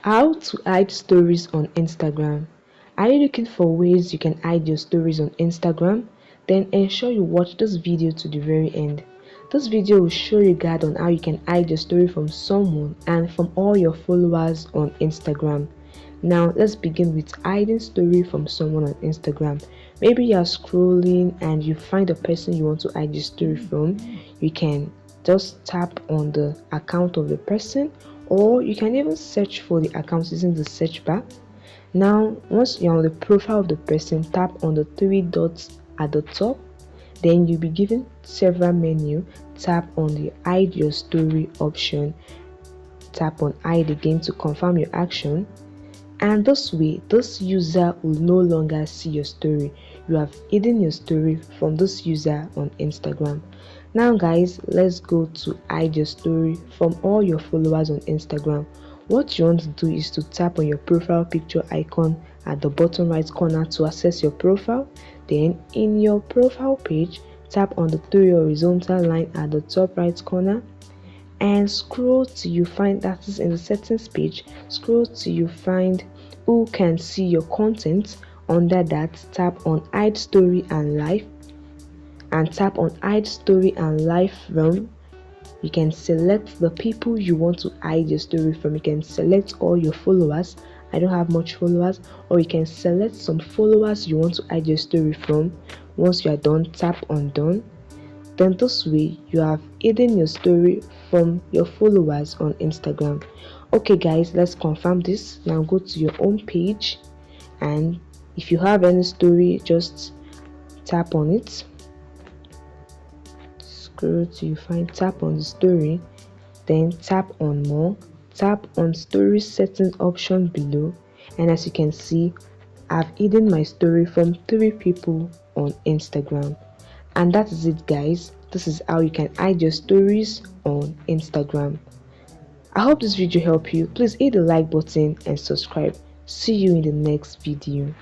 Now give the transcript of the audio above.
How to hide stories on Instagram. Are you looking for ways you can hide your stories on Instagram? Then ensure you watch this video to the very end. This video will show you guide on how you can hide your story from someone and from all your followers on Instagram. Now let's begin with hiding story from someone on Instagram. Maybe you are scrolling and you find a person you want to hide your story from. You can just tap on the account of the person, or you can even search for the account using the search bar. Now once you're on the profile of the person, tap on the three dots at the top. Then you'll be given several menu. Tap on the hide your story option. Tap on hide again to confirm your action, and this way this user will no longer see your story. You have hidden your story from this user on Instagram. Now guys, let's go to hide your story from all your followers on Instagram. What you want to do is to tap on your profile picture icon at the bottom right corner to access your profile. Then in your profile page, tap on the three horizontal line at the top right corner and scroll till you find, that is in the settings page, scroll till you find who can see your content. Under that, tap on hide story and live, and tap on hide story and live from. You can select the people you want to hide your story from. You can select all your followers. I don't have much followers. Or you can select some followers you want to hide your story from. Once you are done, tap on done. Then this way you have hidden your story from your followers on Instagram. Okay guys, let's confirm this. Now go to your home page, and if you have any story, just tap on it. Scroll till you find, tap on the story, then tap on more, tap on story settings option below, and as you can see, I've hidden my story from 3 people on Instagram. And that is it guys. This is how you can hide your stories on Instagram. I hope this video helped you. Please hit the like button and subscribe. See you in the next video.